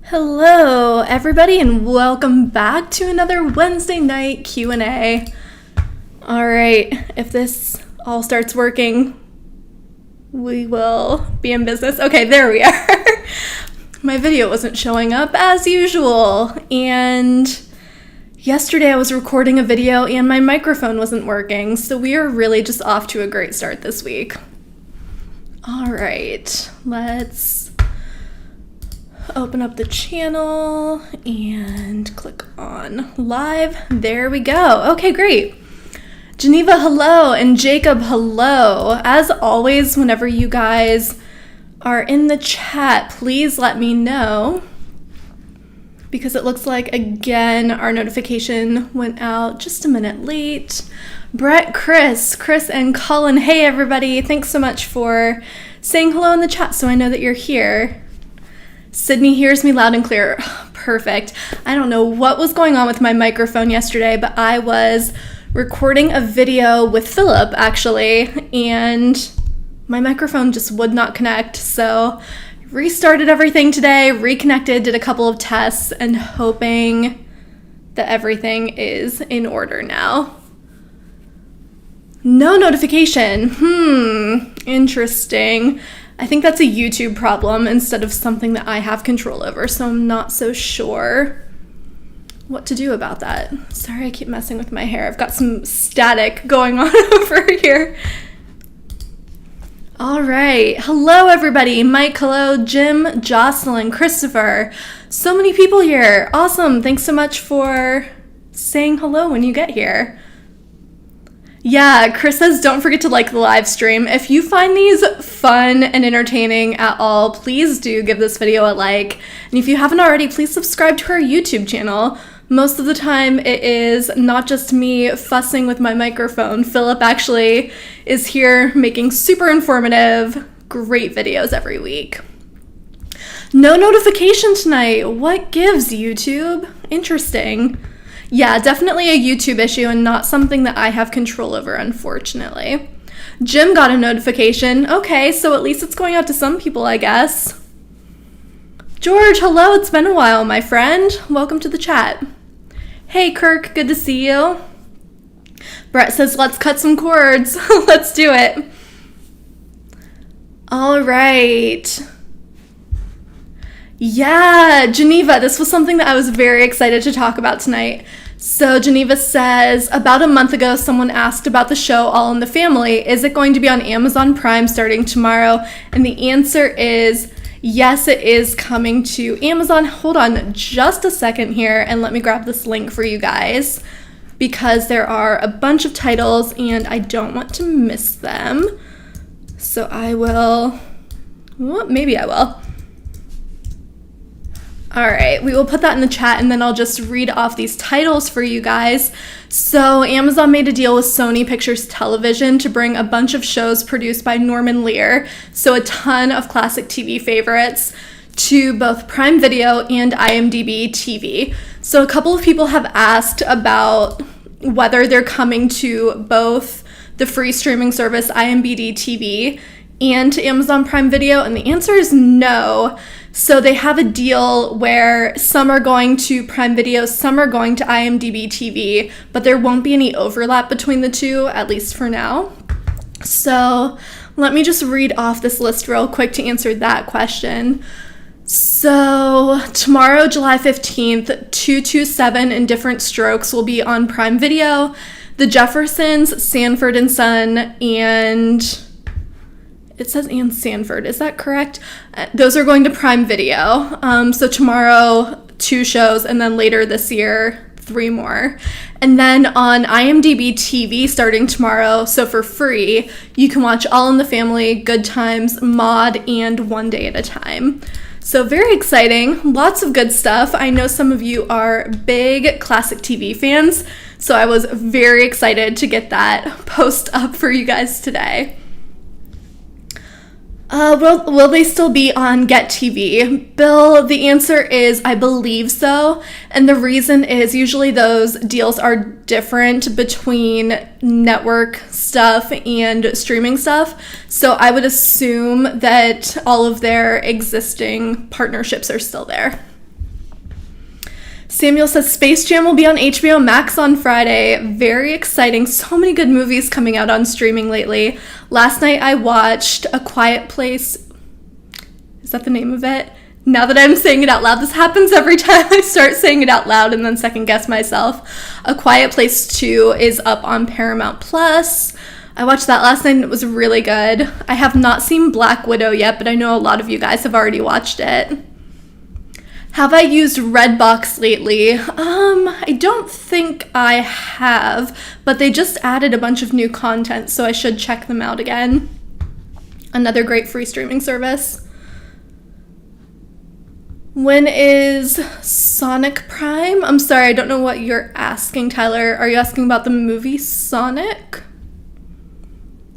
Hello, everybody, and welcome back to another Wednesday night Q&A. All right, if this all starts working, we will be in business. Okay, there we are. My video wasn't showing up as usual, and yesterday I was recording a video and my microphone wasn't working, so we are really just off to a great start this week. All right, let's open up the channel and click on live. There we go. Okay, great. Geneva, hello, and Jacob, hello. As always, whenever you guys are in the chat, please let me know, because it looks like, again, our notification went out just a minute late. Brett, Chris, and Colin, hey everybody. Thanks so much for saying hello in the chat so I know that you're here. Sydney hears me loud and clear. Perfect. I don't know what was going on with my microphone yesterday, but I was recording a video with Philip, actually, and my microphone just would not connect. So restarted everything today, reconnected, did a couple of tests, and hoping that everything is in order now. No notification. Interesting. I think that's a YouTube problem instead of something that I have control over, so I'm not so sure what to do about that. Sorry, I keep messing with my hair. I've got some static going on over here. All right. Hello, everybody. Mike, hello. Jim, Jocelyn, Christopher. So many people here. Awesome. Thanks so much for saying hello when you get here. Yeah, Chris says don't forget to like the live stream. If you find these fun and entertaining at all, please do give this video a like. And if you haven't already, please subscribe to our YouTube channel. Most of the time it is not just me fussing with my microphone. Philip actually is here making super informative, great videos every week. No notification tonight. What gives, YouTube? Interesting. Yeah, definitely a YouTube issue and not something that I have control over, unfortunately. Jim got a notification. Okay, so at least it's going out to some people, I guess. George, hello. It's been a while, my friend. Welcome to the chat. Hey, Kirk. Good to see you. Brett says, let's cut some cords. Let's do it. All right. Yeah, Geneva, this was something that I was very excited to talk about tonight. So Geneva says, about a month ago, someone asked about the show All in the Family. Is it going to be on Amazon Prime starting tomorrow? And the answer is yes, it is coming to Amazon. Hold on just a second here and let me grab this link for you guys, because there are a bunch of titles and I don't want to miss them. So I will, well, maybe I will. All right, we will put that in the chat and then I'll just read off these titles for you guys. So Amazon made a deal with Sony Pictures Television to bring a bunch of shows produced by Norman Lear, so a ton of classic TV favorites, to both Prime Video and IMDb TV. So a couple of people have asked about whether they're coming to both the free streaming service IMDb TV and to Amazon Prime Video, and the answer is no. So they have a deal where some are going to Prime Video, some are going to IMDb TV, but there won't be any overlap between the two, at least for now. So let me just read off this list real quick to answer that question. So tomorrow, July 15th, 227 in Different Strokes will be on Prime Video. The Jeffersons, Sanford and Son, and it says and Sanford, is that correct? Those are going to Prime Video. So tomorrow, 2 shows, and then later this year, 3 more. And then on IMDb TV starting tomorrow, so for free, you can watch All in the Family, Good Times, Maude, and One Day at a Time. So very exciting, lots of good stuff. I know some of you are big classic TV fans, so I was very excited to get that post up for you guys today. Will they still be on Get TV? Bill, the answer is I believe so. And the reason is usually those deals are different between network stuff and streaming stuff. So I would assume that all of their existing partnerships are still there. Samuel says Space Jam will be on HBO Max on Friday. Very exciting. So many good movies coming out on streaming lately. Last night I watched A Quiet Place. Is that the name of it? Now that I'm saying it out loud, this happens every time I start saying it out loud and then second guess myself. A Quiet Place 2 is up on Paramount Plus. I watched that last night and it was really good. I have not seen Black Widow yet, but I know a lot of you guys have already watched it. Have I used Redbox lately? I don't think I have, but they just added a bunch of new content, so I should check them out again. Another great free streaming service. When is Sonic Prime? I'm sorry, I don't know what you're asking, Tyler. Are you asking about the movie Sonic?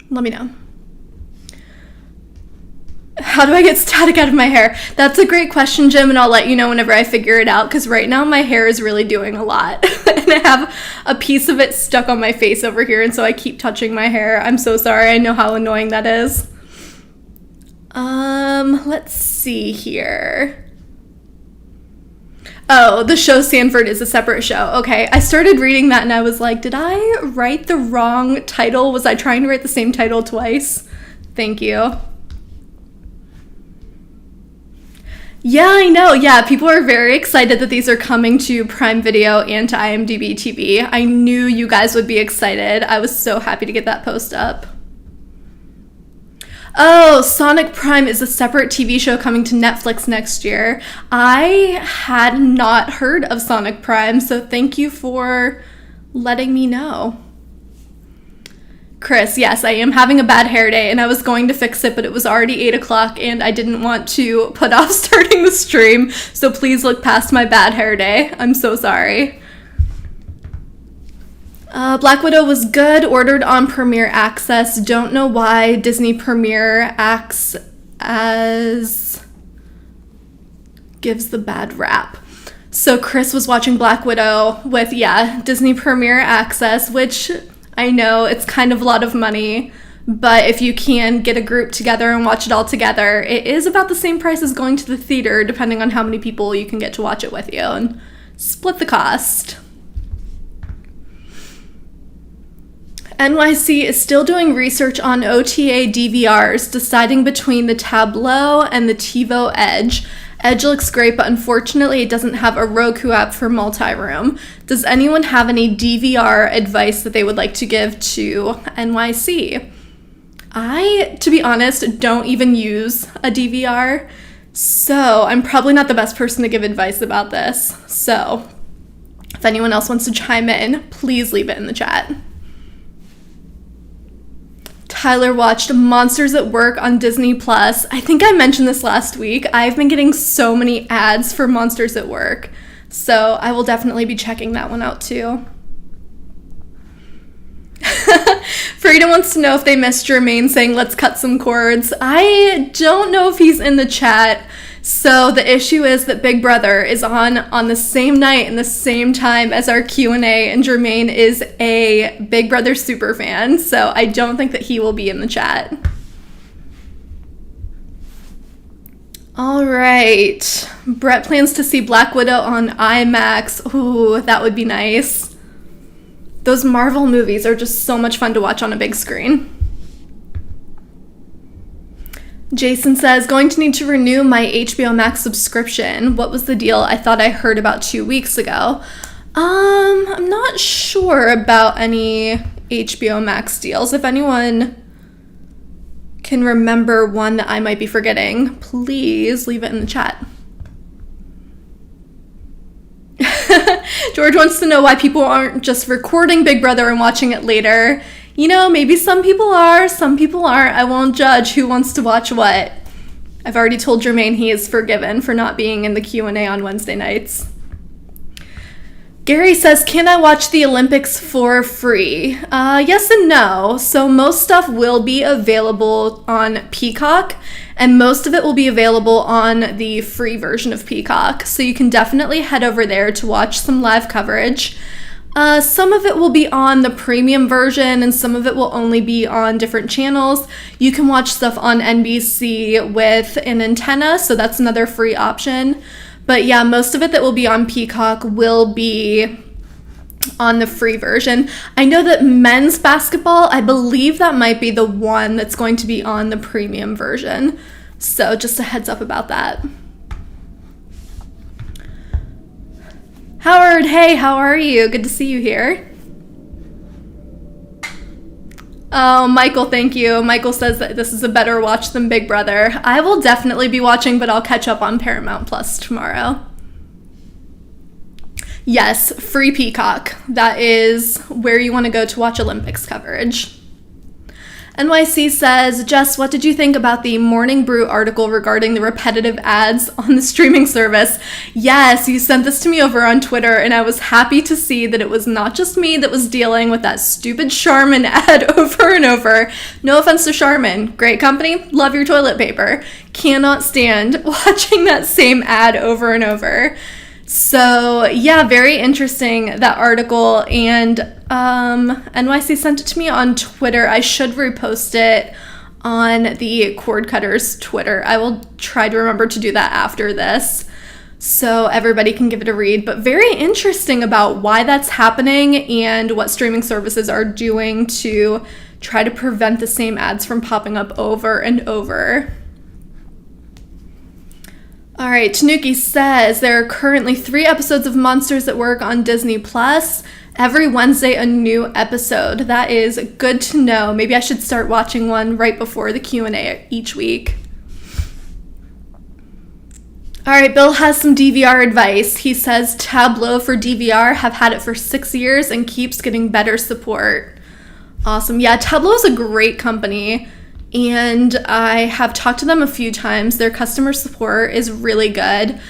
Let me know. How do I get static out of my hair? That's a great question, Jim, and I'll let you know whenever I figure it out, because right now my hair is really doing a lot. And I have a piece of it stuck on my face over here, and so I keep touching my hair. I'm so sorry. I know how annoying that is. Let's see here. Oh, the show Sanford is a separate show. Okay, I started reading that and I was like, did I write the wrong title? Was I trying to write the same title twice? Thank you. Yeah, I know. Yeah, people are very excited that these are coming to Prime Video and to IMDb TV. I knew you guys would be excited. I was so happy to get that post up. Oh, Sonic Prime is a separate TV show coming to Netflix next year. I had not heard of Sonic Prime, so thank you for letting me know. Chris, yes, I am having a bad hair day and I was going to fix it, but it was already 8 o'clock and I didn't want to put off starting the stream, so please look past my bad hair day. I'm so sorry. Black Widow was good, ordered on Premiere Access. Don't know why Disney Premiere acts as gives the bad rap. So Chris was watching Black Widow with, Disney Premiere Access, which I know it's kind of a lot of money, but if you can get a group together and watch it all together, it is about the same price as going to the theater, depending on how many people you can get to watch it with you, and split the cost. NYC is still doing research on OTA DVRs, deciding between the Tableau and the TiVo Edge. Edge looks great, but unfortunately it doesn't have a Roku app for multi-room. Does anyone have any DVR advice that they would like to give to NYC? I, to be honest, don't even use a DVR, so I'm probably not the best person to give advice about this. So if anyone else wants to chime in, please leave it in the chat. Tyler watched Monsters at Work on Disney Plus. I think I mentioned this last week. I've been getting so many ads for Monsters at Work, so I will definitely be checking that one out too. Frida wants to know if they missed Jermaine saying, let's cut some cords. I don't know if he's in the chat. So the issue is that Big Brother is on the same night and the same time as our Q&A, and Jermaine is a Big Brother super fan, so I don't think that he will be in the chat. All right. Brett plans to see Black Widow on IMAX. Ooh, that would be nice. Those Marvel movies are just so much fun to watch on a big screen. Jason says, going to need to renew my HBO Max subscription. What was the deal? I thought I heard about 2 weeks ago. I'm not sure about any HBO Max deals. If anyone can remember one that I might be forgetting, please leave it in the chat. George wants to know why people aren't just recording Big Brother and watching it later. You know, maybe some people are, some people aren't. I won't judge who wants to watch what. I've already told Jermaine he is forgiven for not being in the Q&A on Wednesday nights. Gary says, can I watch the Olympics for free? Yes and no. So most stuff will be available on Peacock, and most of it will be available on the free version of Peacock. So you can definitely head over there to watch some live coverage. Some of it will be on the premium version and some of it will only be on different channels. You can watch stuff on NBC with an antenna, so that's another free option. But yeah, most of it that will be on Peacock will be on the free version. I know that men's basketball, I believe that might be the one that's going to be on the premium version. So just a heads up about that. Howard, hey, how are you? Good to see you here. Oh, Michael, thank you. Michael says that this is a better watch than Big Brother. I will definitely be watching, but I'll catch up on Paramount Plus tomorrow. Yes, free Peacock. That is where you want to go to watch Olympics coverage. NYC says, Jess, what did you think about the Morning Brew article regarding the repetitive ads on the streaming service? Yes, you sent this to me over on Twitter, and I was happy to see that it was not just me that was dealing with that stupid Charmin ad over and over. No offense to Charmin. Great company. Love your toilet paper. Cannot stand watching that same ad over and over. So yeah, very interesting, that article, and NYC sent it to me on Twitter. I should repost it on the Cord Cutters Twitter. I will try to remember to do that after this so everybody can give it a read. But very interesting about why that's happening and what streaming services are doing to try to prevent the same ads from popping up over and over. All right, Tanuki says there are currently 3 episodes of Monsters at Work on Disney Plus. Every Wednesday, a new episode. That is good to know. Maybe I should start watching one right before the Q&A each week. All right, Bill has some DVR advice. He says Tableau for DVR, have had it for 6 years and keeps getting better support. Awesome. Yeah, Tableau is a great company, and I have talked to them a few times. Their customer support is really good.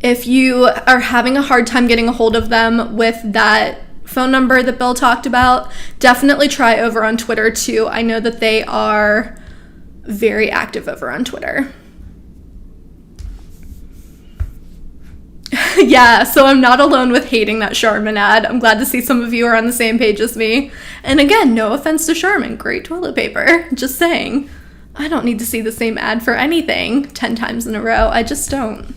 If you are having a hard time getting a hold of them with that phone number that Bill talked about, definitely try over on Twitter too. I know that they are very active over on Twitter. Yeah, so I'm not alone with hating that Charmin ad. I'm glad to see some of you are on the same page as me. And again, no offense to Charmin, great toilet paper. Just saying, I don't need to see the same ad for anything 10 times in a row. I just don't.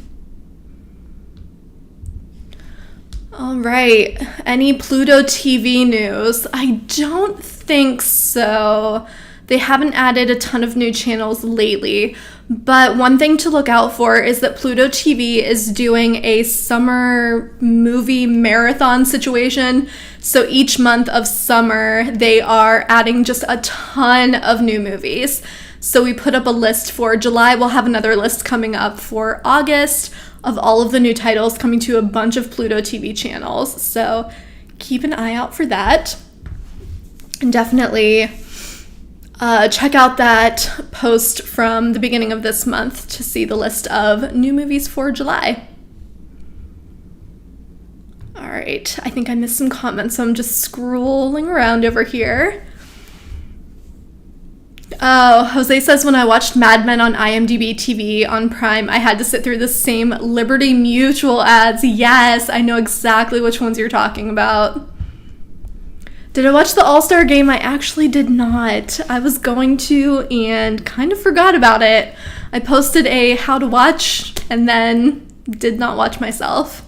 All right, any Pluto TV news? I don't think so. They haven't added a ton of new channels lately, but one thing to look out for is that Pluto TV is doing a summer movie marathon situation. So each month of summer, they are adding just a ton of new movies. So we put up a list for July. We'll have another list coming up for August of all of the new titles coming to a bunch of Pluto TV channels. So keep an eye out for that. And definitely check out that post from the beginning of this month to see the list of new movies for July. All right, I think I missed some comments, so I'm just scrolling around over here. Oh, Jose says, when I watched Mad Men on IMDb TV on Prime, I had to sit through the same Liberty Mutual ads. Yes, I know exactly which ones you're talking about. Did I watch the All-Star Game? I actually did not. I was going to and kind of forgot about it. I posted a how to watch and then did not watch myself.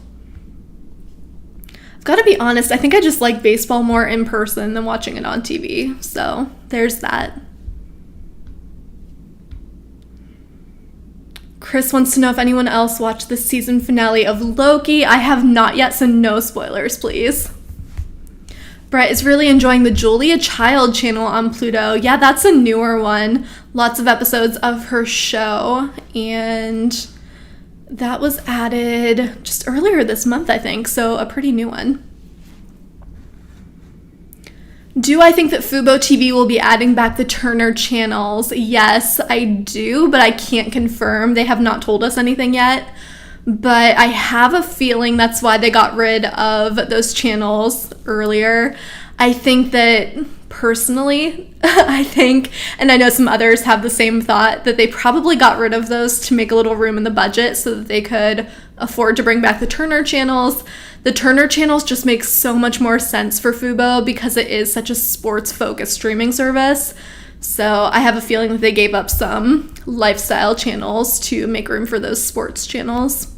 I've got to be honest, I think I just like baseball more in person than watching it on TV. So there's that. Chris wants to know if anyone else watched the season finale of Loki. I have not yet, so no spoilers, please. Brett is really enjoying the Julia Child channel on Pluto. Yeah, that's a newer one. Lots of episodes of her show, and that was added just earlier this month, I think, so a pretty new one. Do I think that Fubo TV will be adding back the Turner channels? Yes, I do, but I can't confirm. They have not told us anything yet. But I have a feeling that's why they got rid of those channels earlier. I think that personally, and I know some others have the same thought, that they probably got rid of those to make a little room in the budget so that they could afford to bring back the Turner channels. The Turner channels just make so much more sense for Fubo because it is such a sports-focused streaming service. So I have a feeling that they gave up some lifestyle channels to make room for those sports channels.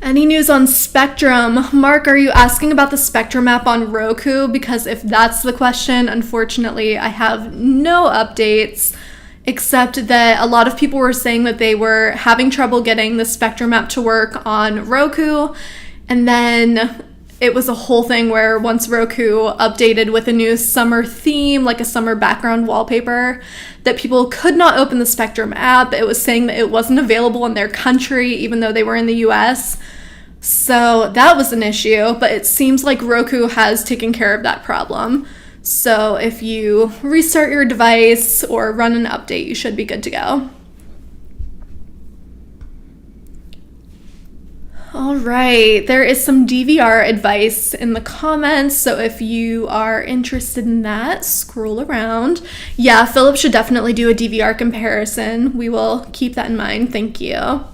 Any news on Spectrum? Mark, are you asking about the Spectrum app on Roku? Because if that's the question, unfortunately, I have no updates, except that a lot of people were saying that they were having trouble getting the Spectrum app to work on Roku. And then it was a whole thing where once Roku updated with a new summer theme, like a summer background wallpaper, that people could not open the Spectrum app. It was saying that it wasn't available in their country, even though they were in the US. So that was an issue, but it seems like Roku has taken care of that problem. So if you restart your device or run an update, you should be good to go. All right, there is some DVR advice in the comments, so if you are interested in that, scroll around. Yeah, Philip should definitely do a DVR comparison. We will keep that in mind. Thank you.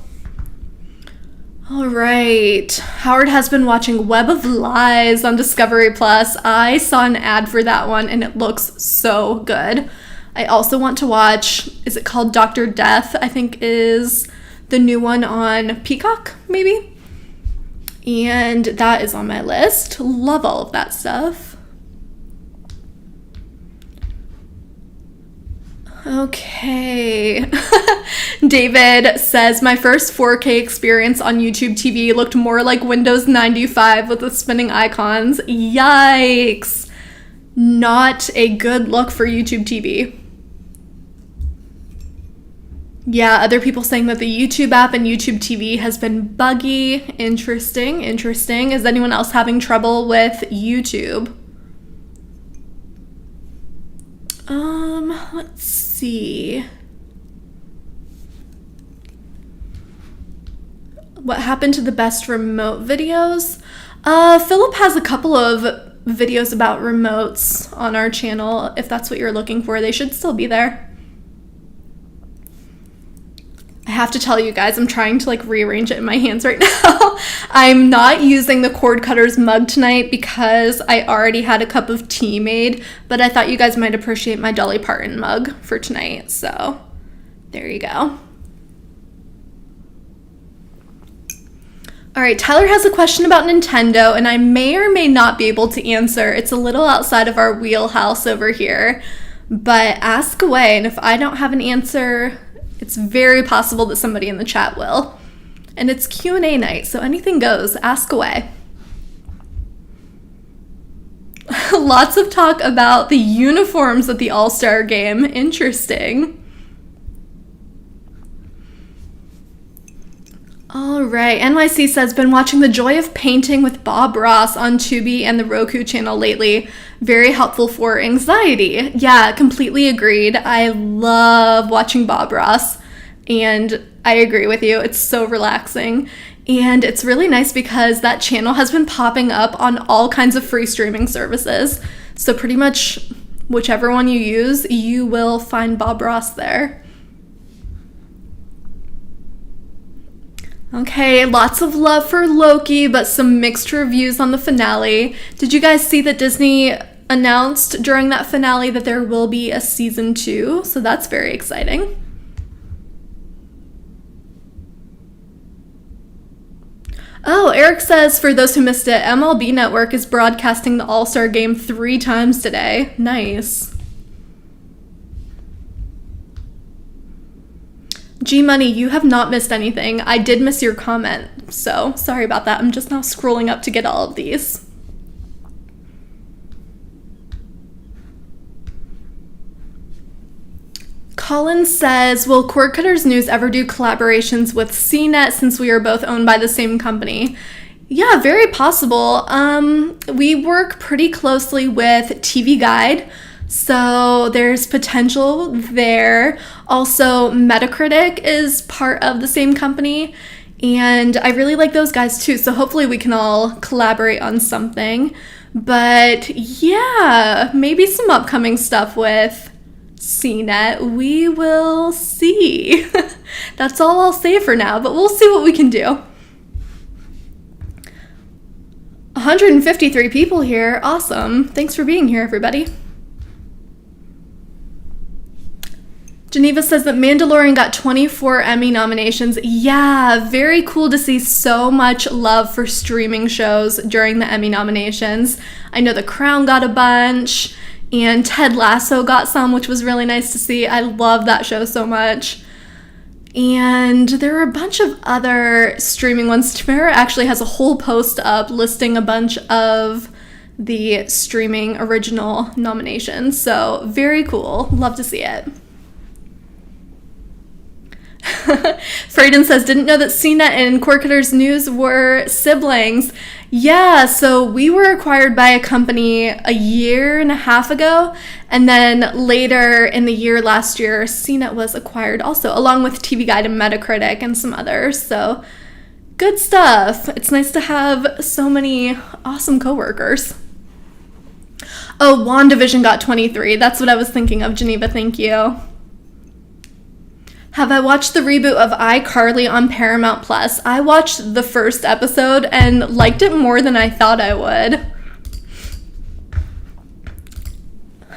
All right, Howard has been watching Web of Lies on Discovery Plus. I saw an ad for that one and it looks so good. I also want to watch, is it called Dr. Death? I think is the new one on Peacock, maybe? And that is on my list. Love all of that stuff. Okay. David says, my first 4K experience on YouTube TV looked more like Windows 95 with the spinning icons. Yikes. Not a good look for YouTube TV. Yeah, other people saying that the YouTube app and YouTube TV has been buggy. Interesting. Is anyone else having trouble with YouTube? Let's see. What happened to the best remote videos? Philip has a couple of videos about remotes on our channel. If that's what you're looking for, they should still be there. I have to tell you guys, I'm trying to rearrange it in my hands right now. I'm not using the cord cutters mug tonight because I already had a cup of tea made, but I thought you guys might appreciate my Dolly Parton mug for tonight. So there you go. All right, Tyler has a question about Nintendo, and I may or may not be able to answer. It's a little outside of our wheelhouse over here, but ask away. And if I don't have an answer, it's very possible that somebody in the chat will. And it's Q&A night, so anything goes. Ask away. Lots of talk about the uniforms at the All-Star game. Interesting. All right, NYC says, been watching The Joy of Painting with Bob Ross on Tubi and the Roku channel lately. Very helpful for anxiety. Yeah, completely agreed. I love watching Bob Ross, and I agree with you. It's so relaxing. And it's really nice because that channel has been popping up on all kinds of free streaming services. So pretty much whichever one you use, you will find Bob Ross there. Okay, lots of love for Loki, but some mixed reviews on the finale. Did you guys see that Disney announced during that finale that there will be a season 2? So that's very exciting. Oh, Eric says, for those who missed it, MLB Network is broadcasting the All-Star Game 3 times today. Nice. G-Money, you have not missed anything. I did miss your comment, so sorry about that. I'm just now scrolling up to get all of these. Colin says, will Cord Cutters News ever do collaborations with CNET since we are both owned by the same company? Yeah, very possible. We work pretty closely with TV Guide, so there's potential there. Also, Metacritic is part of the same company, and I really like those guys too, so hopefully we can all collaborate on something. But yeah, maybe some upcoming stuff with CNET. We will see. That's all I'll say for now, but we'll see what we can do. 153 people here. Awesome. Thanks for being here, everybody. Geneva says that Mandalorian got 24 Emmy nominations. Yeah, very cool to see so much love for streaming shows during the Emmy nominations. I know The Crown got a bunch, and Ted Lasso got some, which was really nice to see. I love that show so much. And there are a bunch of other streaming ones. Tamara actually has a whole post up listing a bunch of the streaming original nominations. So very cool. Love to see it. Frayden says, didn't know that CNET and Corketter's News were siblings. Yeah, so we were acquired by a company a year and a half ago, and then later in the year last year, CNET was acquired also, along with TV Guide and Metacritic and some others. So good stuff. It's nice to have so many awesome coworkers. Oh, WandaVision got 23. That's what I was thinking of, Geneva. Thank you. Have I watched the reboot of iCarly on Paramount Plus? I watched the first episode and liked it more than I thought I would.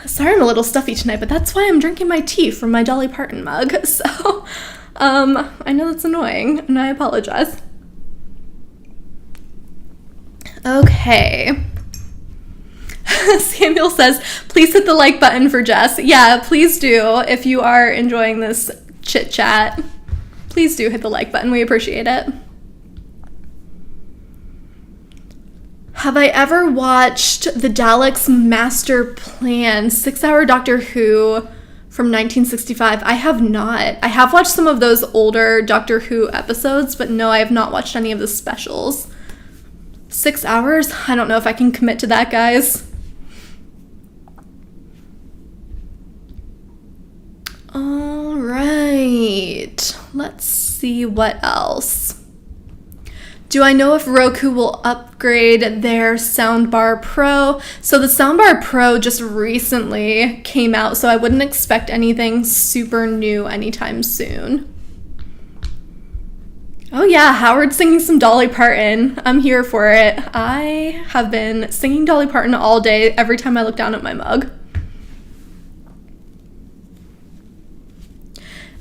Sorry I'm a little stuffy tonight, but that's why I'm drinking my tea from my Dolly Parton mug. So, I know that's annoying, and I apologize. Okay. Samuel says, please hit the like button for Jess. Yeah, please do. If you are enjoying this chit chat, please do hit the like button. We appreciate it. Have I ever watched the Daleks Master Plan 6-hour Doctor Who from 1965? I have not. I have watched some of those older Doctor Who episodes, but no, I have not watched any of the specials. 6 hours? I don't know if I can commit to that, guys. All right, let's see what else. Do I know if Roku will upgrade their Soundbar Pro? So the Soundbar Pro just recently came out, so I wouldn't expect anything super new anytime soon. Oh yeah, Howard's singing some Dolly Parton. I'm here for it. I have been singing Dolly Parton all day, every time I look down at my mug.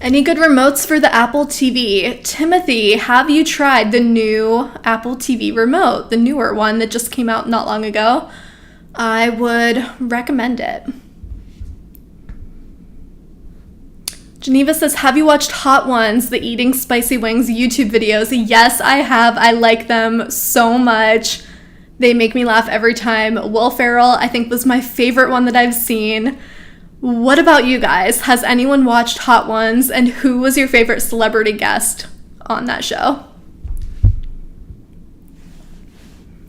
Any good remotes for the Apple TV? Timothy, have you tried the new Apple TV remote? The newer one that just came out not long ago? I would recommend it. Geneva says, have you watched Hot Ones, the Eating Spicy Wings YouTube videos? Yes, I have. I like them so much. They make me laugh every time. Will Ferrell, I think, was my favorite one that I've seen. What about you guys? Has anyone watched Hot Ones, and who was your favorite celebrity guest on that show?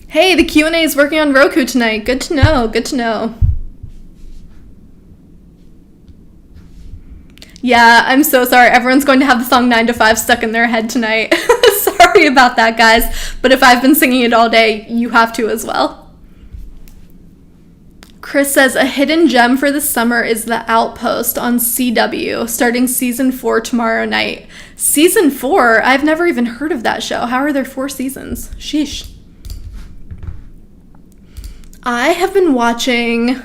Hey, the Q&A is working on Roku tonight. Good to know, good to know. Yeah, I'm so sorry. Everyone's going to have the song 9 to 5 stuck in their head tonight. Sorry about that, guys. But if I've been singing it all day, you have to as well. Chris says, a hidden gem for the summer is The Outpost on CW, starting season 4 tomorrow night. Season 4? I've never even heard of that show. How are there 4 seasons? Sheesh. I have been watching,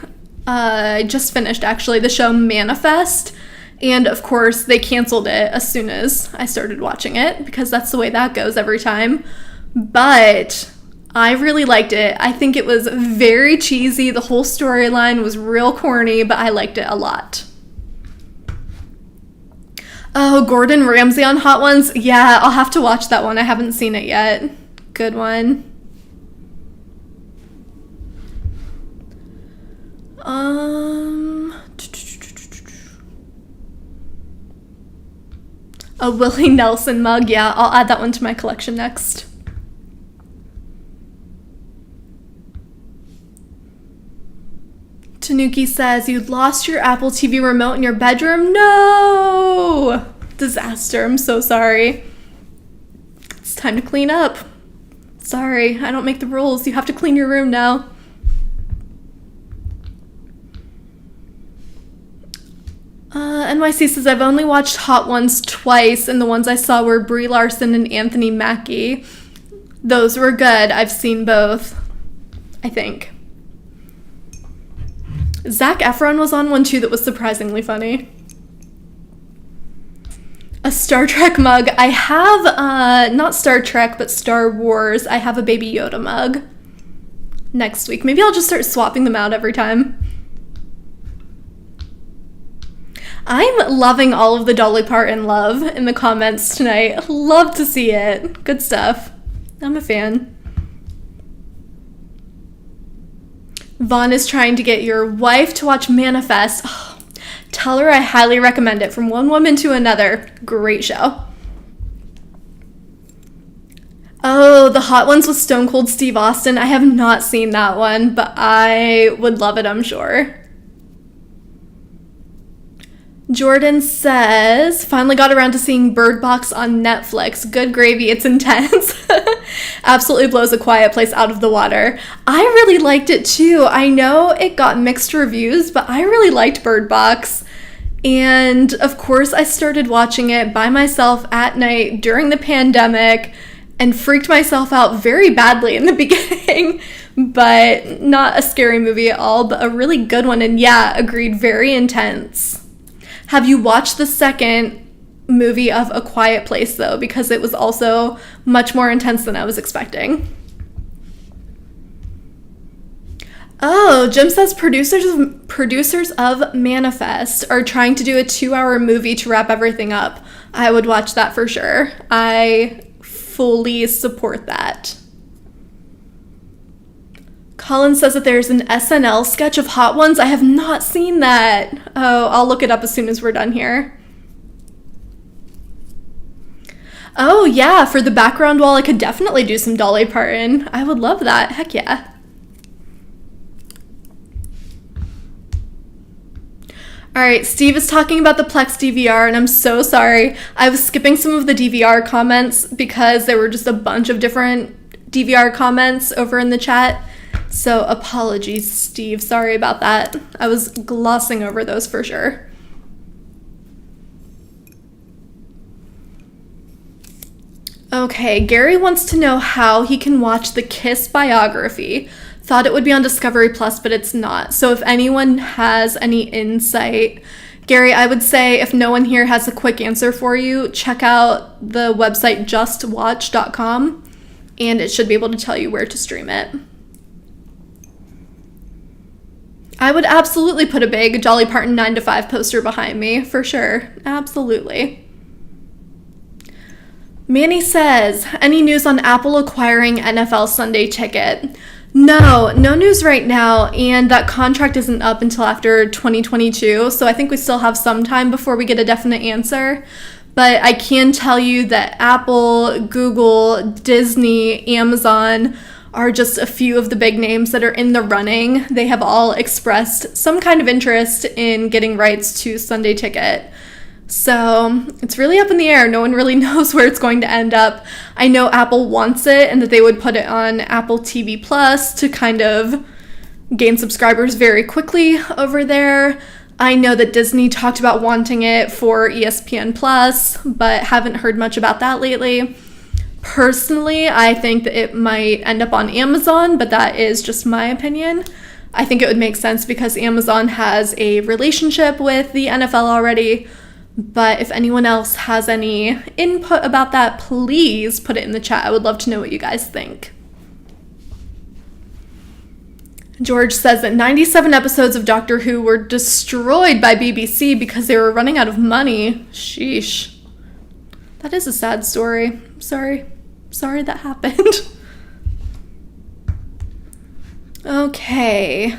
I just finished actually, the show Manifest. And of course, they canceled it as soon as I started watching it, because that's the way that goes every time. But I really liked it. I think it was very cheesy. The whole storyline was real corny, but I liked it a lot. Oh, Gordon Ramsay on Hot Ones? Yeah, I'll have to watch that one. I haven't seen it yet. Good one. A Willie Nelson mug. Yeah, I'll add that one to my collection next. Tanuki says, you lost your Apple TV remote in your bedroom? No! Disaster. I'm so sorry. It's time to clean up. Sorry, I don't make the rules. You have to clean your room now. NYC says, I've only watched Hot Ones twice, and the ones I saw were Brie Larson and Anthony Mackie. Those were good. I've seen both, I think. Zac Efron was on one too that was surprisingly funny. A Star Trek mug. I have, not Star Trek, but Star Wars. I have a Baby Yoda mug next week. Maybe I'll just start swapping them out every time. I'm loving all of the Dolly Parton love in the comments tonight. Love to see it. Good stuff. I'm a fan. Vaughn is trying to get your wife to watch Manifest. Oh, tell her I highly recommend it. From one woman to another. Great show. Oh, The Hot Ones with Stone Cold Steve Austin. I have not seen that one, but I would love it, I'm sure. Jordan says, finally got around to seeing Bird Box on Netflix. Good gravy, it's intense. Absolutely blows A Quiet Place out of the water. I really liked it too. I know it got mixed reviews, but I really liked Bird Box. And of course, I started watching it by myself at night during the pandemic and freaked myself out very badly in the beginning. But not a scary movie at all, but a really good one. And yeah, agreed, very intense. Have you watched the second movie of A Quiet Place, though? Because it was also much more intense than I was expecting. Oh, Jim says producers of Manifest are trying to do a 2-hour movie to wrap everything up. I would watch that for sure. I fully support that. Colin says that there's an SNL sketch of Hot Ones. I have not seen that. Oh, I'll look it up as soon as we're done here. Oh, yeah, for the background wall, I could definitely do some Dolly Parton. I would love that. Heck yeah. All right, Steve is talking about the Plex DVR, and I'm so sorry. I was skipping some of the DVR comments because there were just a bunch of different DVR comments over in the chat. So apologies, Steve. Sorry about that. I was glossing over those for sure. Okay, Gary wants to know how he can watch the Kiss biography. Thought it would be on Discovery Plus, but it's not. So if anyone has any insight, Gary, I would say if no one here has a quick answer for you, check out the website justwatch.com and it should be able to tell you where to stream it. I would absolutely put a big Dolly Parton 9 to 5 poster behind me, for sure. Absolutely. Manny says, any news on Apple acquiring NFL Sunday Ticket? No news right now, and that contract isn't up until after 2022, so I think we still have some time before we get a definite answer. But I can tell you that Apple, Google, Disney, Amazon are just a few of the big names that are in the running. They have all expressed some kind of interest in getting rights to Sunday Ticket. So it's really up in the air. No one really knows where it's going to end up. I know Apple wants it and that they would put it on Apple TV Plus to kind of gain subscribers very quickly over there. I know that Disney talked about wanting it for ESPN Plus, but haven't heard much about that lately. Personally, I think that it might end up on Amazon, but that is just my opinion. I think it would make sense because Amazon has a relationship with the NFL already. But if anyone else has any input about that, please put it in the chat. I would love to know what you guys think. George says that 97 episodes of Doctor Who were destroyed by BBC because they were running out of money. Sheesh. That is a sad story. Sorry that happened. Okay.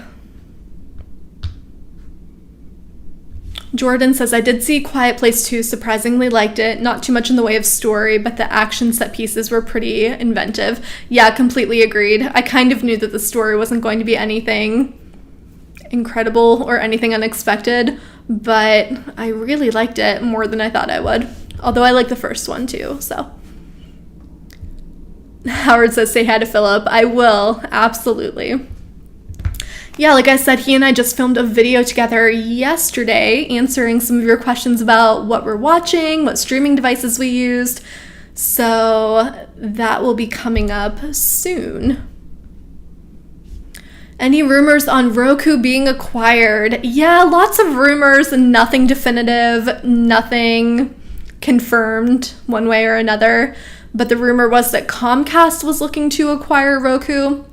Jordan says, I did see Quiet Place 2, surprisingly liked it. Not too much in the way of story, but the action set pieces were pretty inventive. Yeah, completely agreed. I kind of knew that the story wasn't going to be anything incredible or anything unexpected, but I really liked it more than I thought I would. Although I like the first one too, so. Howard says, say hi to Philip. I will, absolutely. Yeah, like I said, he and I just filmed a video together yesterday answering some of your questions about what we're watching, what streaming devices we used. So that will be coming up soon. Any rumors on Roku being acquired? Yeah, lots of rumors and nothing definitive, nothing confirmed one way or another, but the rumor was that Comcast was looking to acquire Roku.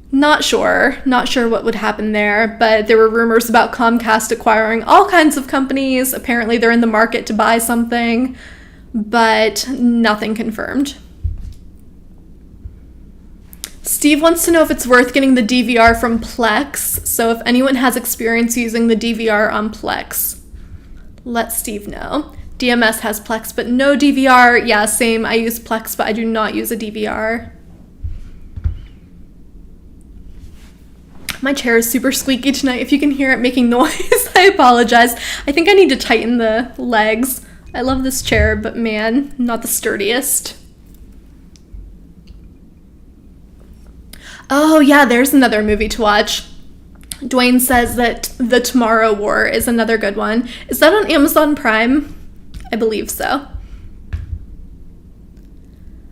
Not sure what would happen there, but there were rumors about Comcast acquiring all kinds of companies. Apparently they're in the market to buy something, but nothing confirmed. Steve wants to know if it's worth getting the DVR from Plex. So if anyone has experience using the DVR on Plex, let Steve know. DMS has Plex, but no DVR. Yeah, same. I use Plex, but I do not use a DVR. My chair is super squeaky tonight. If you can hear it making noise, I apologize. I think I need to tighten the legs. I love this chair, but man, not the sturdiest. Oh yeah, there's another movie to watch. Dwayne says that The Tomorrow War is another good one. Is that on Amazon Prime? I believe so.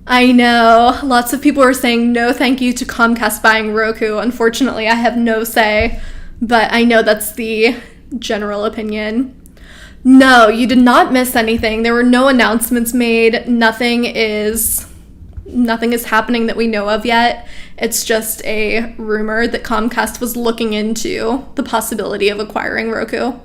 I know, lots of people are saying no thank you to Comcast buying Roku. Unfortunately, I have no say, but I know that's the general opinion. No, you did not miss anything. There were no announcements made. Nothing is happening that we know of yet. It's just a rumor that Comcast was looking into the possibility of acquiring Roku.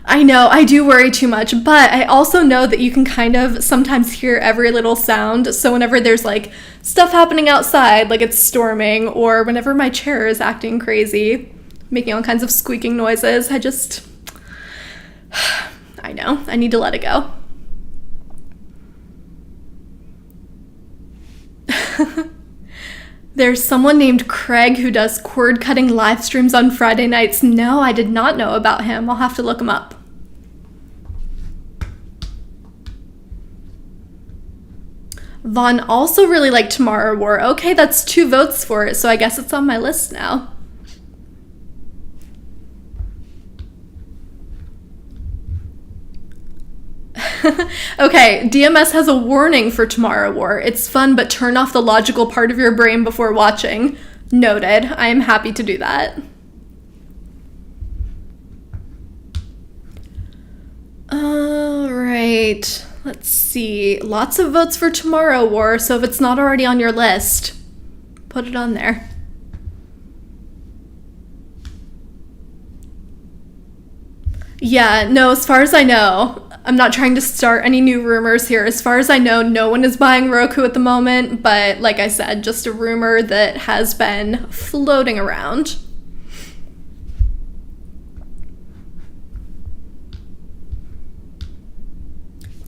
I know, I do worry too much, but I also know that you can kind of sometimes hear every little sound. So whenever there's like stuff happening outside, like it's storming, or whenever my chair is acting crazy, making all kinds of squeaking noises, I know, I need to let it go. There's someone named Craig who does cord cutting live streams on Friday nights. No, I did not know about him. I'll have to look him up. Vaughn also really liked Tomorrow War. Okay, that's 2 votes for it, so I guess it's on my list now. Okay, DMS has a warning for Tomorrow War. It's fun, but turn off the logical part of your brain before watching. Noted. I am happy to do that. All right. Let's see. Lots of votes for Tomorrow War, so if it's not already on your list, put it on there. Yeah, no, as far as I know, I'm not trying to start any new rumors here. As far as I know, no one is buying Roku at the moment, but like I said, just a rumor that has been floating around.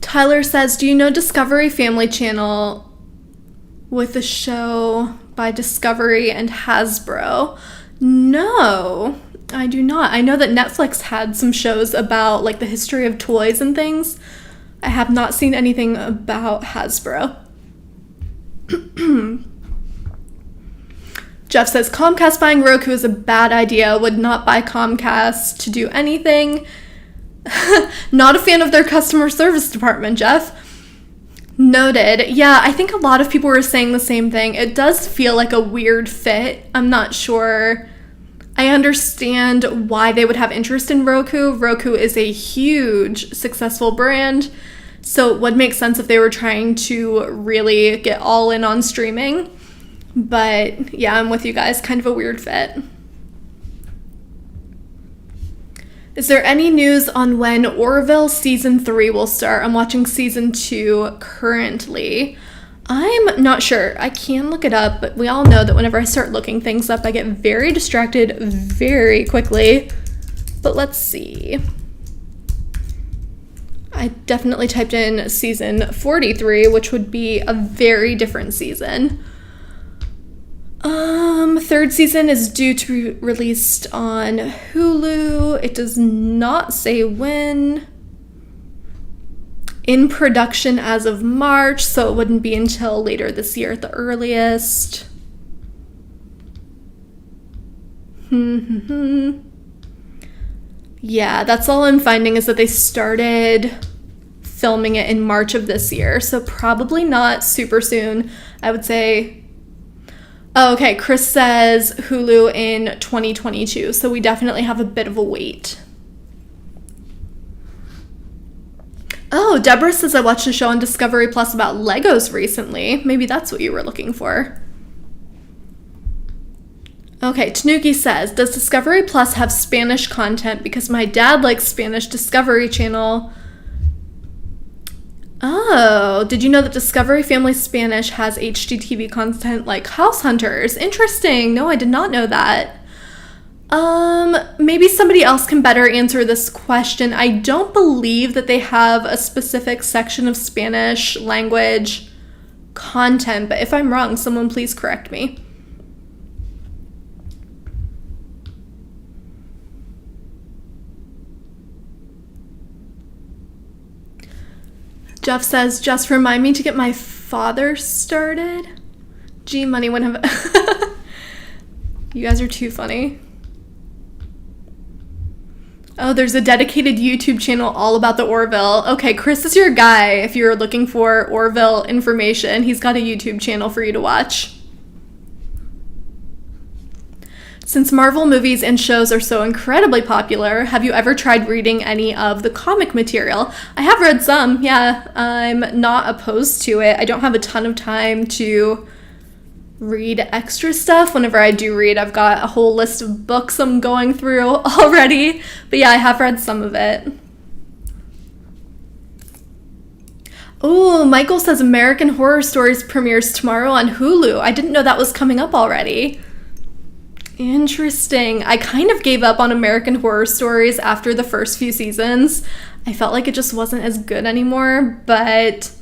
Tyler says, do you know Discovery Family Channel with a show by Discovery and Hasbro? No, I do not. I know that Netflix had some shows about like the history of toys and things. I have not seen anything about Hasbro. Jeff says, Comcast buying Roku is a bad idea. Would not buy Comcast to do anything. Not a fan of their customer service department, Jeff. Noted. Yeah, I think a lot of people were saying the same thing. It does feel like a weird fit. I'm not sure. I understand why they would have interest in Roku. Roku is a huge, successful brand, so it would make sense if they were trying to really get all in on streaming. But yeah, I'm with you guys. Kind of a weird fit. Is there any news on when Orville Season 3 will start? I'm watching Season 2 currently. I'm not sure. I can look it up, but we all know that whenever I start looking things up, I get very distracted very quickly. But let's see. I definitely typed in Season 43, which would be a very different season. 3rd season is due to be released on Hulu. It does not say when. In production as of March, so it wouldn't be until later this year at the earliest. Yeah, that's all I'm finding is that they started filming it in March of this year, so probably not super soon. I would say... Oh, okay, Chris says Hulu in 2022, so we definitely have a bit of a wait. Oh, Deborah says I watched a show on Discovery Plus about Legos recently. Maybe that's what you were looking for. Okay, Tanuki says, does Discovery Plus have Spanish content? Because my dad likes Spanish Discovery Channel. Oh, did you know that Discovery Family Spanish has HGTV content like House Hunters? Interesting. No, I did not know that. Maybe somebody else can better answer this question. I don't believe that they have a specific section of Spanish language content, but if I'm wrong, someone please correct me. Jeff says, just remind me to get my father started. G Money would have... You guys are too funny. Oh, there's a dedicated YouTube channel all about the Orville. Okay, Chris is your guy if you're looking for Orville information. He's got a YouTube channel for you to watch. Since Marvel movies and shows are so incredibly popular, have you ever tried reading any of the comic material? I have read some, yeah. I'm not opposed to it. I don't have a ton of time to read extra stuff. Whenever I do read, I've got a whole list of books I'm going through already. But yeah, I have read some of it. Oh, Michael says American Horror Stories premieres tomorrow on Hulu. I didn't know that was coming up already. Interesting. I kind of gave up on American Horror Stories after the first few seasons. I felt like it just wasn't as good anymore, but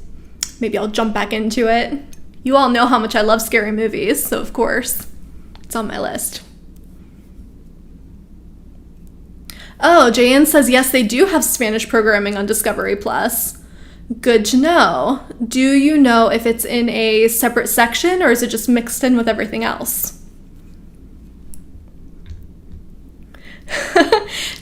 maybe I'll jump back into it. You all know how much I love scary movies, so of course, it's on my list. Oh, Jayan says, yes, they do have Spanish programming on Discovery Plus. Good to know. Do you know if it's in a separate section or is it just mixed in with everything else?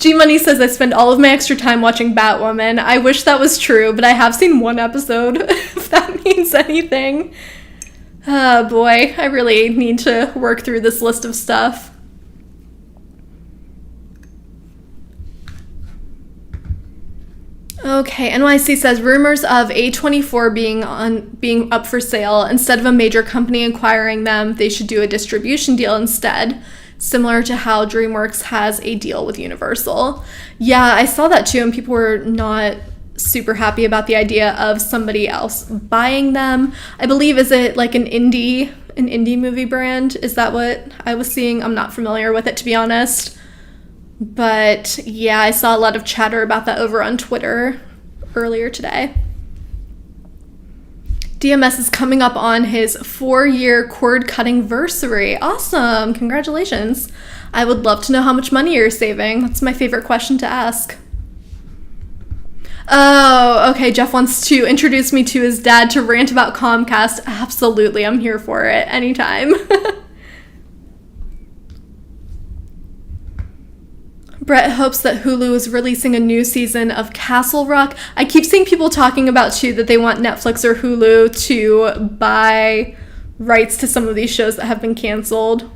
G Money says, I spend all of my extra time watching Batwoman. I wish that was true, but I have seen one episode, if that means anything. Oh boy, I really need to work through this list of stuff. Okay, NYC says rumors of A24 being up for sale. Instead of a major company acquiring them, they should do a distribution deal instead, similar to how DreamWorks has a deal with Universal. Yeah, I saw that too, and people were not super happy about the idea of somebody else buying them. I believe, is it like an indie movie brand? Is that what I was seeing? I'm not familiar with it, to be honest. But yeah, I saw a lot of chatter about that over on Twitter earlier today. DMS is coming up on his 4-year cord-cutting versary. Awesome, congratulations. I would love to know how much money you're saving. That's my favorite question to ask. Oh, okay, Jeff wants to introduce me to his dad to rant about Comcast. Absolutely, I'm here for it, anytime. Brett hopes that Hulu is releasing a new season of Castle Rock. I keep seeing people talking about, too, that they want Netflix or Hulu to buy rights to some of these shows that have been canceled.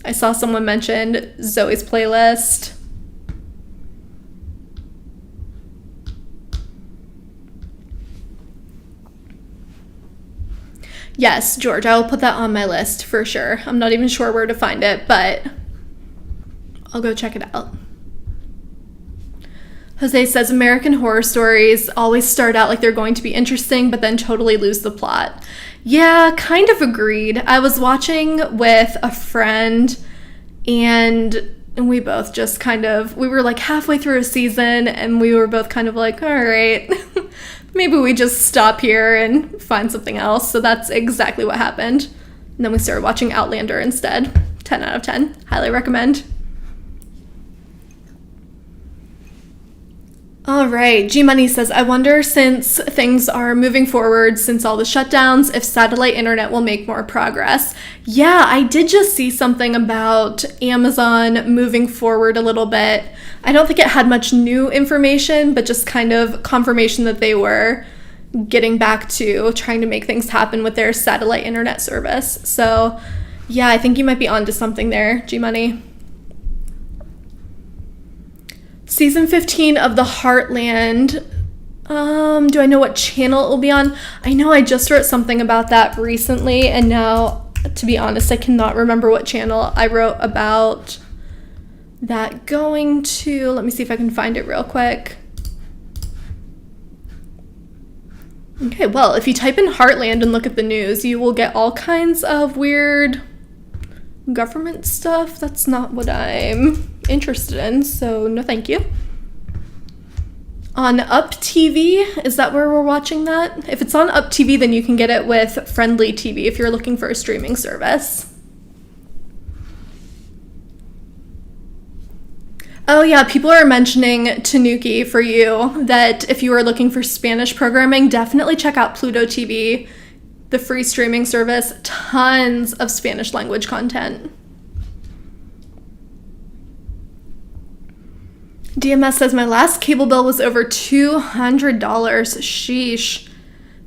I saw someone mention Zoe's Playlist. Yes, George, I will put that on my list for sure. I'm not even sure where to find it, but I'll go check it out. Jose says American Horror Stories always start out like they're going to be interesting, but then totally lose the plot. Yeah, kind of agreed. I was watching with a friend, and we both just we were like halfway through a season, and we were both kind of like, all right, maybe we just stop here and find something else. So that's exactly what happened. And then we started watching Outlander instead. 10 out of 10. Highly recommend. All right, G Money says, I wonder, since things are moving forward since all the shutdowns, if satellite internet will make more progress. Yeah, I did just see something about Amazon moving forward a little bit. I don't think it had much new information, but just kind of confirmation that they were getting back to trying to make things happen with their satellite internet service. So yeah, I think you might be onto something there, G Money. Season 15 of The Heartland. Do I know what channel it will be on? I know I just wrote something about that recently, and now, to be honest, I cannot remember what channel I wrote about that going to. Let me see if I can find it real quick. Okay, well, if you type in Heartland and look at the news, you will get all kinds of weird government stuff. That's not what I'm interested in, so no thank you. On Up TV, is that where we're watching that? If it's on Up TV, then you can get it with Friendly TV if you're looking for a streaming service. Oh yeah, people are mentioning Tanuki for you, that if you are looking for Spanish programming, definitely check out Pluto TV, the free streaming service. Tons of Spanish language content. DMS says, my last cable bill was over $200. Sheesh.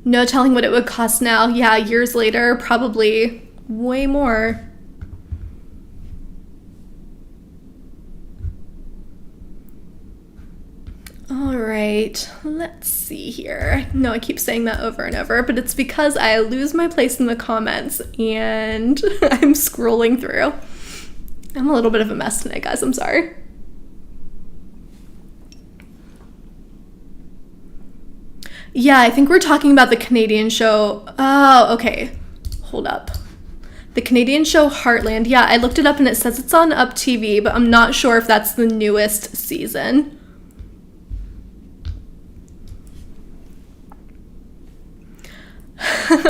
No telling what it would cost now. Yeah, years later, probably way more. All right, let's see here. No, I keep saying that over and over, but it's because I lose my place in the comments and I'm scrolling through. I'm a little bit of a mess tonight, guys. I'm sorry. Yeah, I think we're talking about the Canadian show. Oh, okay. Hold up. The Canadian show Heartland. Yeah, I looked it up and it says it's on Up TV, but I'm not sure if that's the newest season.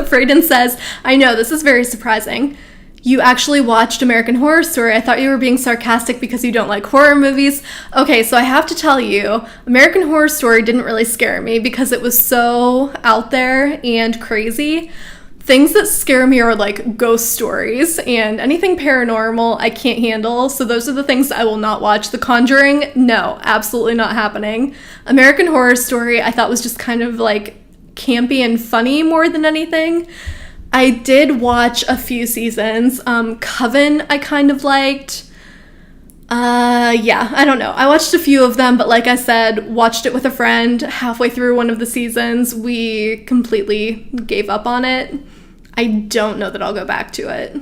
Frayden says, I know, this is very surprising. You actually watched American Horror Story. I thought you were being sarcastic because you don't like horror movies. Okay, so I have to tell you, American Horror Story didn't really scare me because it was so out there and crazy. Things that scare me are like ghost stories and anything paranormal I can't handle. So those are the things I will not watch. The Conjuring, no, absolutely not happening. American Horror Story I thought was just kind of like campy and funny more than anything. I did watch a few seasons. Coven I kind of liked. Yeah, I don't know. I watched a few of them, but like I said, watched it with a friend halfway through one of the seasons. We completely gave up on it. I don't know that I'll go back to it.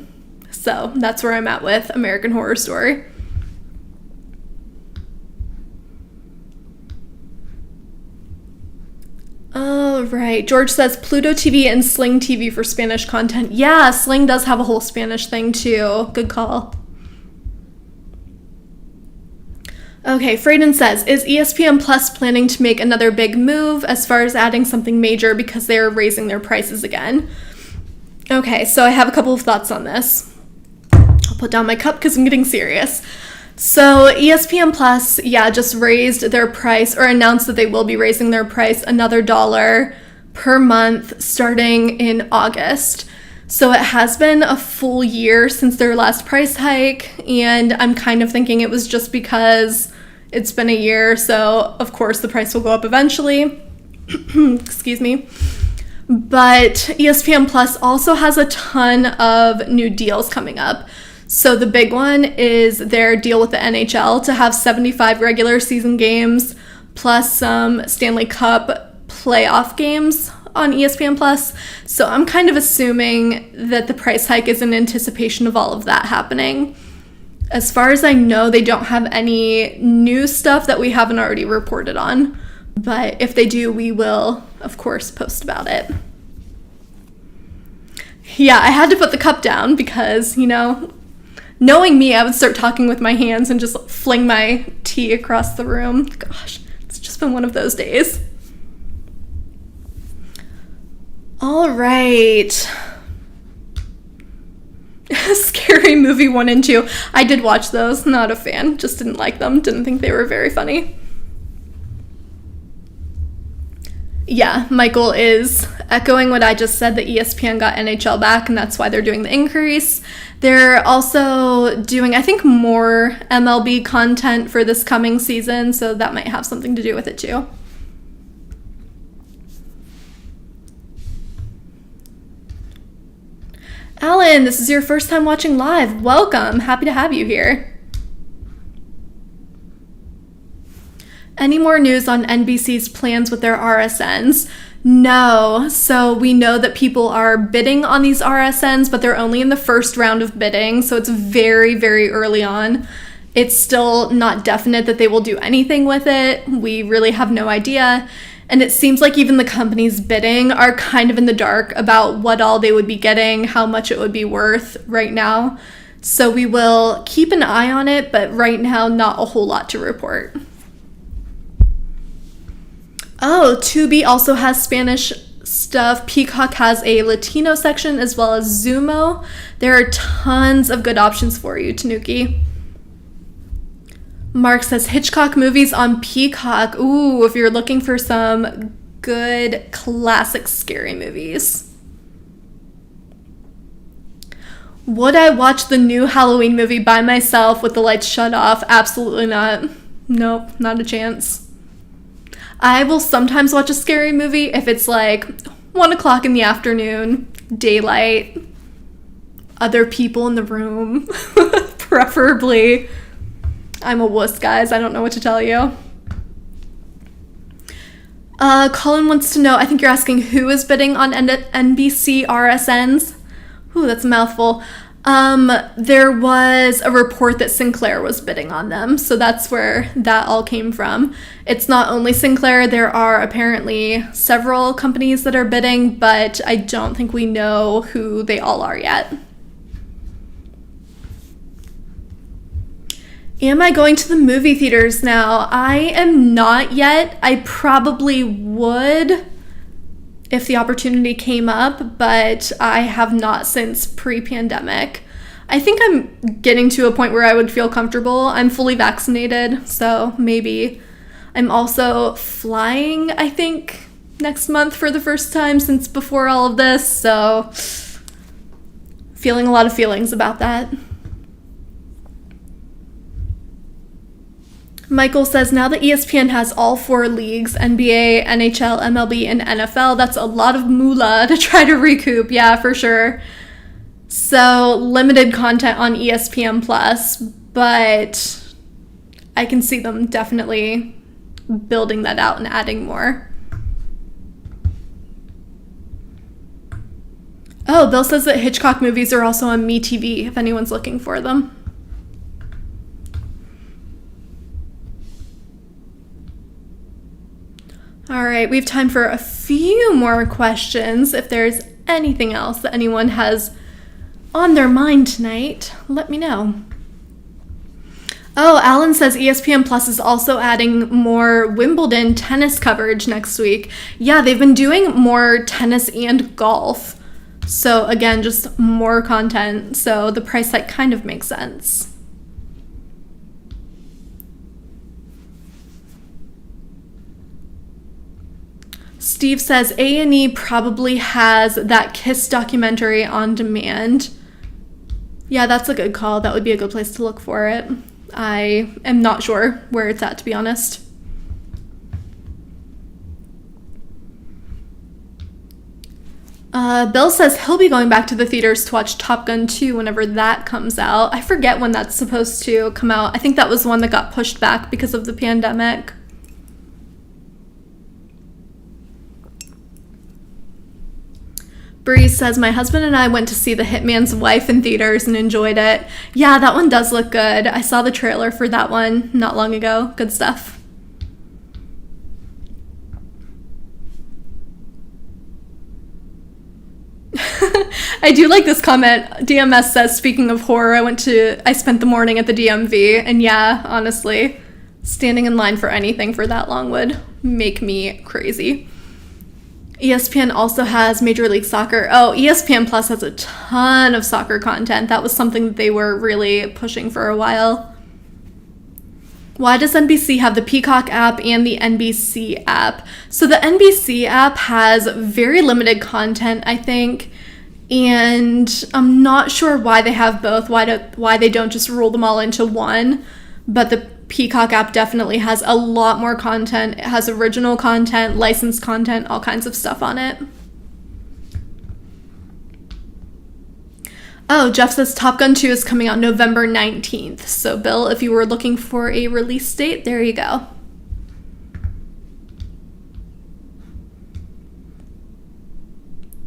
So that's where I'm at with American Horror Story. Oh, right. George says Pluto TV and Sling TV for Spanish content. Yeah, Sling does have a whole Spanish thing too. Good call. Okay, Frayden says, is ESPN Plus planning to make another big move as far as adding something major because they are raising their prices again? Okay, so I have a couple of thoughts on this. I'll put down my cup because I'm getting serious. So ESPN Plus, yeah, just raised their price or announced that they will be raising their price another $1 per month starting in August. So it has been a full year since their last price hike, and I'm kind of thinking it was just because it's been a year, so of course the price will go up eventually. Excuse me. But ESPN Plus also has a ton of new deals coming up. So the big one is their deal with the NHL to have 75 regular season games plus some Stanley Cup playoff games on ESPN Plus. So I'm kind of assuming that the price hike is in anticipation of all of that happening. As far as I know, they don't have any new stuff that we haven't already reported on. But if they do, we will, of course, post about it. Yeah, I had to put the cup down because, you know, knowing me, I would start talking with my hands and just fling my tea across the room. Gosh, it's just been one of those days. All right. Scary Movie 1 and 2. I did watch those. Not a fan. Just didn't like them. Didn't think they were very funny. Yeah, Michael is echoing what I just said, that ESPN got NHL back and that's why they're doing the increase. They're also doing, I think, more MLB content for this coming season, so that might have something to do with it too. Alan, this is your first time watching live. Welcome. Happy to have you here. Any more news on NBC's plans with their RSNs? No. So we know that people are bidding on these RSNs, but they're only in the first round of bidding, so it's very, very early on. It's still not definite that they will do anything with it. We really have no idea. And it seems like even the companies bidding are kind of in the dark about what all they would be getting, how much it would be worth right now. So we will keep an eye on it, but right now, not a whole lot to report. Oh, Tubi also has Spanish stuff. Peacock has a Latino section as well as Zumo. There are tons of good options for you, Tanuki. Mark says Hitchcock movies on Peacock. Ooh, if you're looking for some good classic scary movies. Would I watch the new Halloween movie by myself with the lights shut off? Absolutely not. Nope, not a chance. I will sometimes watch a scary movie if it's like 1 o'clock in the afternoon, daylight, other people in the room, preferably. I'm a wuss, guys. I don't know what to tell you. Colin wants to know, I think you're asking who is bidding on NBC RSNs. Ooh, that's a mouthful. There was a report that Sinclair was bidding on them, so that's where that all came from. It's not only Sinclair, there are apparently several companies that are bidding, but I don't think we know who they all are yet. Am I going to the movie theaters now? I am not yet. I probably would if the opportunity came up, but I have not since pre-pandemic. I think I'm getting to a point where I would feel comfortable. I'm fully vaccinated, so maybe. I'm also flying, I think, next month for the first time since before all of this, so feeling a lot of feelings about that. Michael says, now that ESPN has all 4 leagues, NBA, NHL, MLB, and NFL, that's a lot of moolah to try to recoup. Yeah, for sure. So, limited content on ESPN Plus, but I can see them definitely building that out and adding more. Oh, Bill says that Hitchcock movies are also on MeTV, if anyone's looking for them. All right, we have time for a few more questions. If there's anything else that anyone has on their mind tonight, let me know. Oh, Alan says ESPN Plus is also adding more Wimbledon tennis coverage next week. Yeah, they've been doing more tennis and golf. So again, just more content. So the price hike kind of makes sense. Steve says A&E probably has that Kiss documentary on demand. Yeah, that's a good call. That would be a good place to look for it. I am not sure where it's at, to be honest. Bill says he'll be going back to the theaters to watch Top Gun 2 whenever that comes out. I forget when that's supposed to come out. I think that was one that got pushed back because of the pandemic. Bree says, my husband and I went to see The Hitman's Wife in theaters and enjoyed it. Yeah, that one does look good. I saw the trailer for that one not long ago. Good stuff. I do like this comment. DMS says, speaking of horror, I spent the morning at the DMV, and yeah, honestly, standing in line for anything for that long would make me crazy. ESPN also has Major League Soccer. Oh, ESPN Plus has a ton of soccer content. That was something that they were really pushing for a while. Why does NBC have the Peacock app and the NBC app? So the NBC app has very limited content, I think, and I'm not sure why they have both, why they don't just roll them all into one, but the Peacock app definitely has a lot more content. It has original content, licensed content, all kinds of stuff on it. Oh, Jeff says Top Gun 2 is coming out November 19th. So, Bill, if you were looking for a release date, there you go.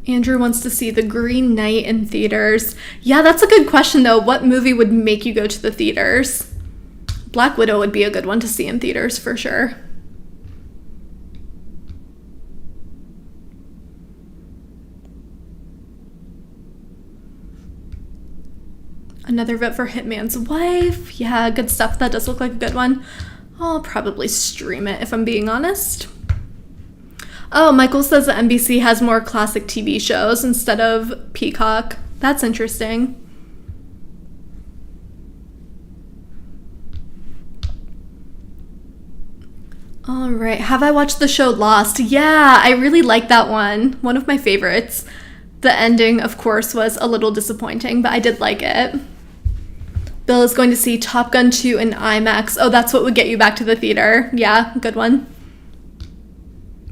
Andrew wants to see The Green Knight in theaters. Yeah, that's a good question, though. What movie would make you go to the theaters? Black Widow would be a good one to see in theaters for sure. Another vote for Hitman's Wife. Yeah, good stuff. That does look like a good one. I'll probably stream it if I'm being honest. Oh, Michael says that NBC has more classic TV shows instead of Peacock. That's interesting. All right, have I watched the show Lost? Yeah, I really like that one. One of my favorites. The ending, of course, was a little disappointing, but I did like it. Bill is going to see Top Gun 2 in IMAX. Oh, that's what would get you back to the theater. Yeah, good one.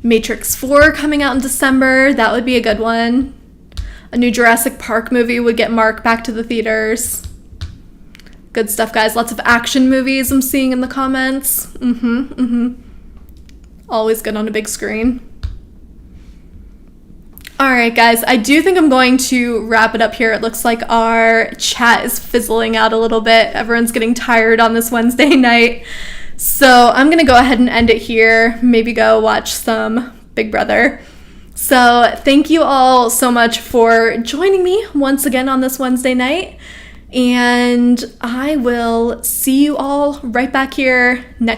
Matrix 4 coming out in December. That would be a good one. A new Jurassic Park movie would get Mark back to the theaters. Good stuff, guys. Lots of action movies I'm seeing in the comments. Always good on a big screen. All right, guys, I do think I'm going to wrap it up here. It looks like our chat is fizzling out a little bit. Everyone's getting tired on this Wednesday night. So I'm going to go ahead and end it here. Maybe go watch some Big Brother. So thank you all so much for joining me once again on this Wednesday night. And I will see you all right back here next